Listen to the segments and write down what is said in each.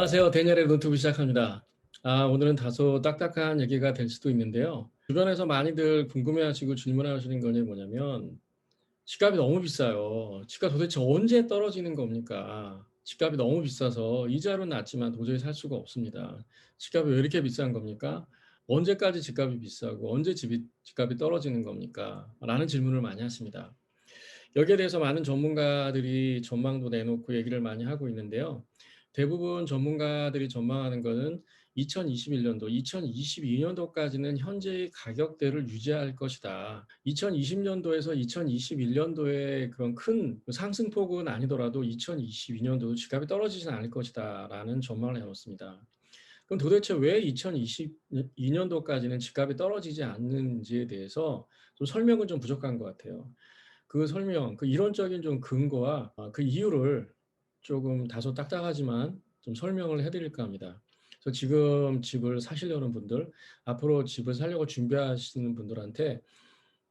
안녕하세요. 데니엘의 노트북 시작합니다. 오늘은 다소 딱딱한 얘기가 될 수도 있는데요. 주변에서 많이들 궁금해하시고 질문하시는 것이 뭐냐면, 집값이 너무 비싸요. 집값 도대체 언제 떨어지는 겁니까? 집값이 너무 비싸서 이자료는 낮지만 도저히 살 수가 없습니다. 집값이 왜 이렇게 비싼 겁니까? 언제까지 집값이 비싸고 언제 집값이 떨어지는 겁니까? 라는 질문을 많이 하십니다. 여기에 대해서 많은 전문가들이 전망도 내놓고 얘기를 많이 하고 있는데요. 대부분 전문가들이 전망하는 것은 2021년도, 2022년도까지는 현재의 가격대를 유지할 것이다. 2020년도에서 2021년도에 그런 큰 상승폭은 아니더라도 2022년도도 집값이 떨어지진 않을 것이다. 라는 전망을 해놓습니다. 그럼 도대체 왜 2022년도까지는 집값이 떨어지지 않는지에 대해서 좀 설명은 좀 부족한 것 같아요. 그 설명, 그 이론적인 좀 근거와 그 이유를 조금 다소 딱딱하지만 좀 설명을 해드릴까 합니다. 그래서 지금 집을 사시려는 분들, 앞으로 집을 사려고 준비하시는 분들한테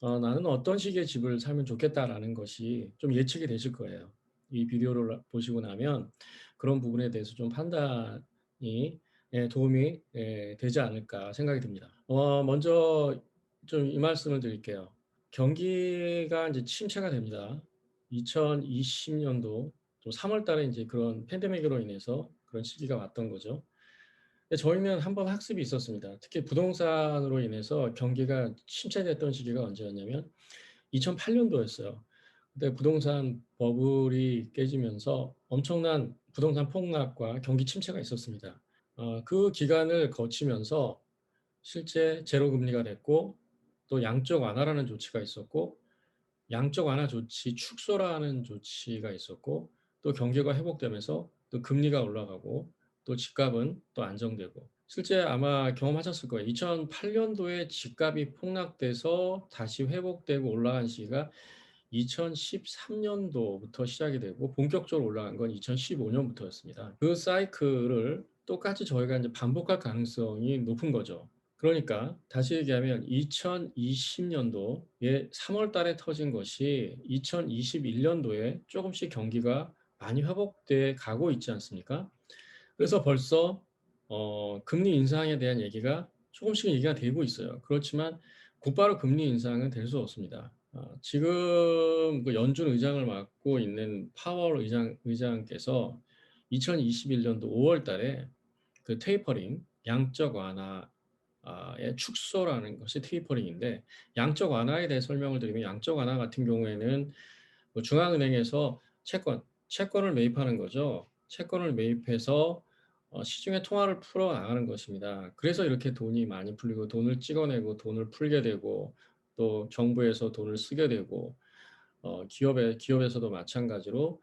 나는 어떤 식의 집을 살면 좋겠다라는 것이 좀 예측이 되실 거예요. 이 비디오를 보시고 나면 그런 부분에 대해서 좀 판단이 도움이 되지 않을까 생각이 듭니다. 먼저 좀 이 말씀을 드릴게요. 경기가 이제 침체가 됩니다. 2020년도 좀 3월 달에 이제 그런 팬데믹으로 인해서 그런 시기가 왔던 거죠. 근데 저희는 한 번 학습이 있었습니다. 특히 부동산으로 인해서 경기가 침체됐던 시기가 언제였냐면 2008년도였어요. 그때 부동산 버블이 깨지면서 엄청난 부동산 폭락과 경기 침체가 있었습니다. 그 기간을 거치면서 실제 제로 금리가 됐고 또 양적 완화라는 조치가 있었고 양적 완화 조치 축소라는 조치가 있었고 또 경기가 회복되면서 또 금리가 올라가고 또 집값은 또 안정되고 실제 아마 경험하셨을 거예요. 2008년도에 집값이 폭락돼서 다시 회복되고 올라간 시기가 2013년도부터 시작이 되고 본격적으로 올라간 건 2015년부터였습니다. 그 사이클을 똑같이 저희가 이제 반복할 가능성이 높은 거죠. 그러니까 다시 얘기하면 2020년도에 3월 달에 터진 것이 2021년도에 조금씩 경기가 많이 회복돼 가고 있지 않습니까? 그래서 벌써 금리 인상에 대한 얘기가 조금씩 얘기가 되고 있어요. 그렇지만 곧바로 금리 인상은 될 수 없습니다. 지금 그 연준 의장을 맡고 있는 파월 의장께서 2021년도 5월 달에 그 테이퍼링, 양적 완화의 축소라는 것이 테이퍼링인데 양적 완화에 대해 설명을 드리면 양적 완화 같은 경우에는 뭐 중앙은행에서 채권을 매입하는 거죠. 채권을 매입해서 시중에 통화를 풀어 나가는 것입니다. 그래서 이렇게 돈이 많이 풀리고 돈을 찍어내고 돈을 풀게 되고 또 정부에서 돈을 쓰게 되고 기업에서도 마찬가지로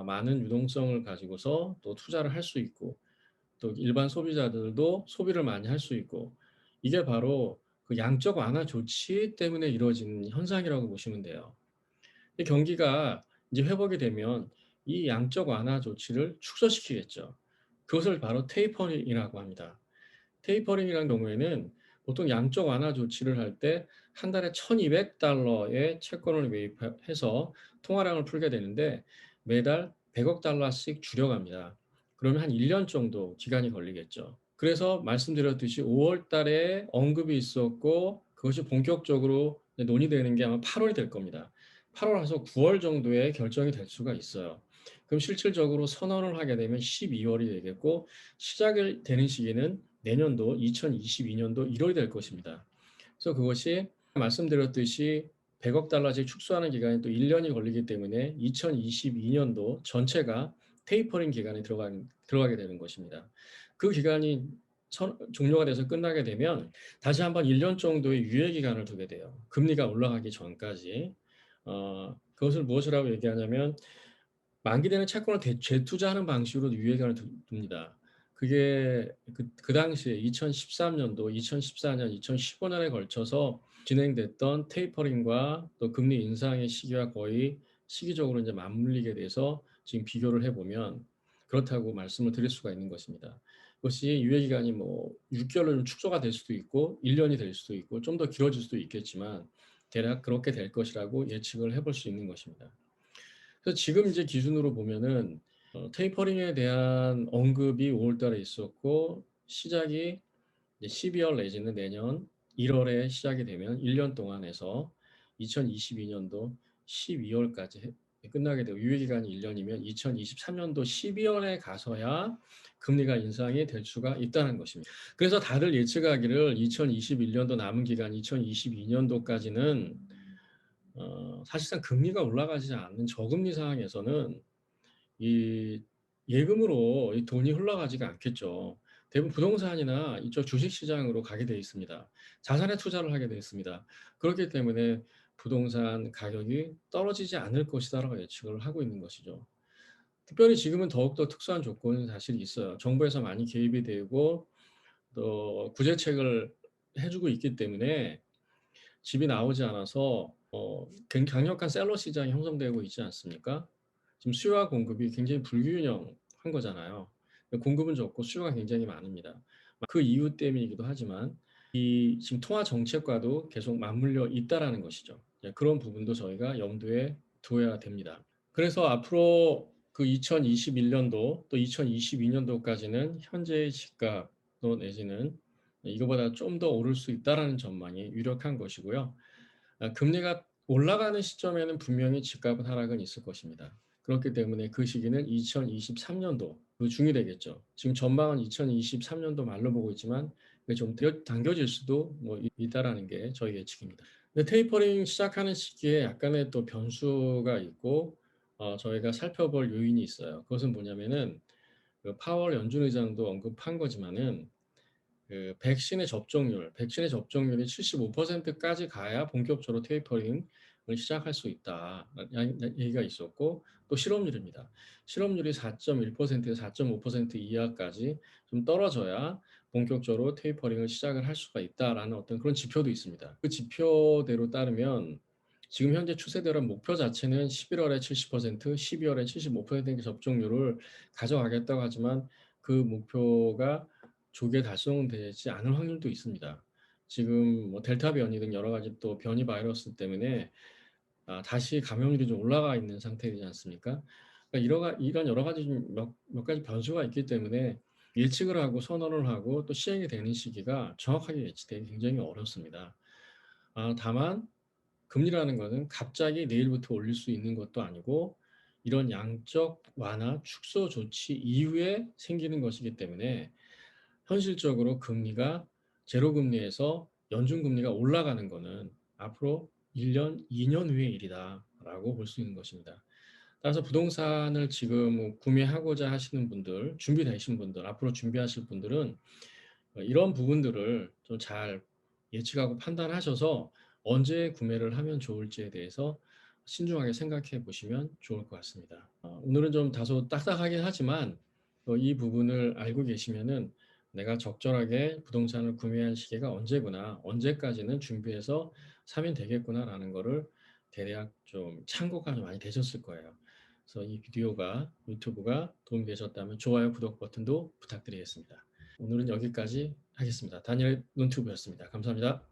많은 유동성을 가지고서 또 투자를 할 수 있고 또 일반 소비자들도 소비를 많이 할 수 있고 이게 바로 그 양적 완화 조치 때문에 이루어진 현상이라고 보시면 돼요. 이 경기가 이제 회복이 되면 이 양적 완화 조치를 축소시키겠죠. 그것을 바로 테이퍼링이라고 합니다. 테이퍼링이라는 경우에는 보통 양적 완화 조치를 할 때 한 달에 1,200달러의 채권을 매입해서 통화량을 풀게 되는데 매달 100억 달러씩 줄여갑니다. 그러면 한 1년 정도 기간이 걸리겠죠. 그래서 말씀드렸듯이 5월 달에 언급이 있었고 그것이 본격적으로 논의되는 게 아마 8월이 될 겁니다. 8월에서 9월 정도에 결정이 될 수가 있어요. 그럼 실질적으로 선언을 하게 되면 12월이 되겠고 시작이 되는 시기는 내년도 2022년도 1월이 될 것입니다. 그래서 그것이 말씀드렸듯이 100억 달러씩 축소하는 기간이 또 1년이 걸리기 때문에 2022년도 전체가 테이퍼링 기간에 들어가게 되는 것입니다. 그 기간이 종료가 돼서 끝나게 되면 다시 한번 1년 정도의 유예 기간을 두게 돼요. 금리가 올라가기 전까지. 그것을 무엇이라고 얘기하냐면 만기되는 채권을 재투자하는 방식으로 유예기간을 둡니다. 그게 그 당시에 2013년도, 2014년, 2015년에 걸쳐서 진행됐던 테이퍼링과 또 금리 인상의 시기와 거의 시기적으로 이제 맞물리게 돼서 지금 비교를 해보면 그렇다고 말씀을 드릴 수가 있는 것입니다. 그것이 유예기간이 뭐 6개월로 축소가 될 수도 있고 1년이 될 수도 있고 좀 더 길어질 수도 있겠지만 대략 그렇게 될 것이라고 예측을 해볼 수 있는 것입니다. 그래서 지금 이제 기준으로 보면은 테이퍼링에 대한 언급이 5월 달에 있었고 시작이 이제 12월 내지는 내년 1월에 시작이 되면 1년 동안 해서 2022년도 12월까지 끝나게 되고 유예기간이 1년이면 2023년도 12월에 가서야 금리가 인상이 될 수가 있다는 것입니다. 그래서 다들 예측하기를 2021년도 남은 기간 2022년도까지는 사실상 금리가 올라가지 않는 저금리 상황에서는 이 예금으로 이 돈이 흘러가지가 않겠죠. 대부분 부동산이나 이쪽 주식 시장으로 가게 되어 있습니다. 자산에 투자를 하게 되어 있습니다. 그렇기 때문에 부동산 가격이 떨어지지 않을 것이다라고 예측을 하고 있는 것이죠. 특별히 지금은 더욱더 특수한 조건이 사실 있어요. 정부에서 많이 개입이 되고 또 구제책을 해주고 있기 때문에 집이 나오지 않아서 강력한 셀러 시장이 형성되고 있지 않습니까? 지금 수요와 공급이 굉장히 불균형한 거잖아요. 공급은 적고 수요가 굉장히 많습니다. 그 이유 때문이기도 하지만 이 지금 통화 정책과도 계속 맞물려 있다라는 것이죠. 그런 부분도 저희가 염두에 두어야 됩니다. 그래서 앞으로 그 2021년도 또 2022년도까지는 현재의 집값 또 내지는 이거보다 좀 더 오를 수 있다라는 전망이 유력한 것이고요. 금리가 올라가는 시점에는 분명히 집값은 하락은 있을 것입니다. 그렇기 때문에 그 시기는 2023년도 그 중이 되겠죠. 지금 전망은 2023년도 말로 보고 있지만 좀 당겨질 수도 뭐 있다라는 게 저희 예측입니다. 근데 테이퍼링 시작하는 시기에 약간의 또 변수가 있고 저희가 살펴볼 요인이 있어요. 그것은 뭐냐면은 그 파월 연준 의장도 언급한 거지만은 그 백신의 접종률이 75%까지 가야 본격적으로 테이퍼링을 시작할 수 있다라는 얘기가 있었고 또 실업률입니다. 실업률이 4.1%에서 4.5% 이하까지 좀 떨어져야 본격적으로 테이퍼링을 시작을 할 수가 있다라는 어떤 그런 지표도 있습니다. 그 지표대로 따르면 지금 현재 추세대로 목표 자체는 11월에 70%, 12월에 75%의 접종률을 가져가겠다고 하지만 그 목표가 조기에 달성되지 않을 확률도 있습니다. 지금 뭐 델타 변이 등 여러 가지 또 변이 바이러스 때문에 다시 감염률이 좀 올라가 있는 상태이지 않습니까? 그러니까 이런 여러 가지 몇 가지 변수가 있기 때문에 예측을 하고 선언을 하고 또 시행이 되는 시기가 정확하게 예측되기 굉장히 어렵습니다. 다만 금리라는 것은 갑자기 내일부터 올릴 수 있는 것도 아니고 이런 양적 완화 축소 조치 이후에 생기는 것이기 때문에 현실적으로 금리가 제로 금리에서 연준 금리가 올라가는 것은 앞으로 1년, 2년 후의 일이다라고 볼 수 있는 것입니다. 따라서 부동산을 지금 구매하고자 하시는 분들, 준비되신 분들, 앞으로 준비하실 분들은 이런 부분들을 좀 잘 예측하고 판단하셔서 언제 구매를 하면 좋을지에 대해서 신중하게 생각해 보시면 좋을 것 같습니다. 오늘은 좀 다소 딱딱하긴 하지만 이 부분을 알고 계시면은 내가 적절하게 부동산을 구매할 시기가 언제구나, 언제까지는 준비해서 사면 되겠구나라는 거를 대략 좀 참고가 좀 많이 되셨을 거예요. 그래서 이 비디오가 유튜브가 도움이 되셨다면 좋아요, 구독 버튼도 부탁드리겠습니다. 오늘은 여기까지 하겠습니다. 다니엘 논튜브였습니다. 감사합니다.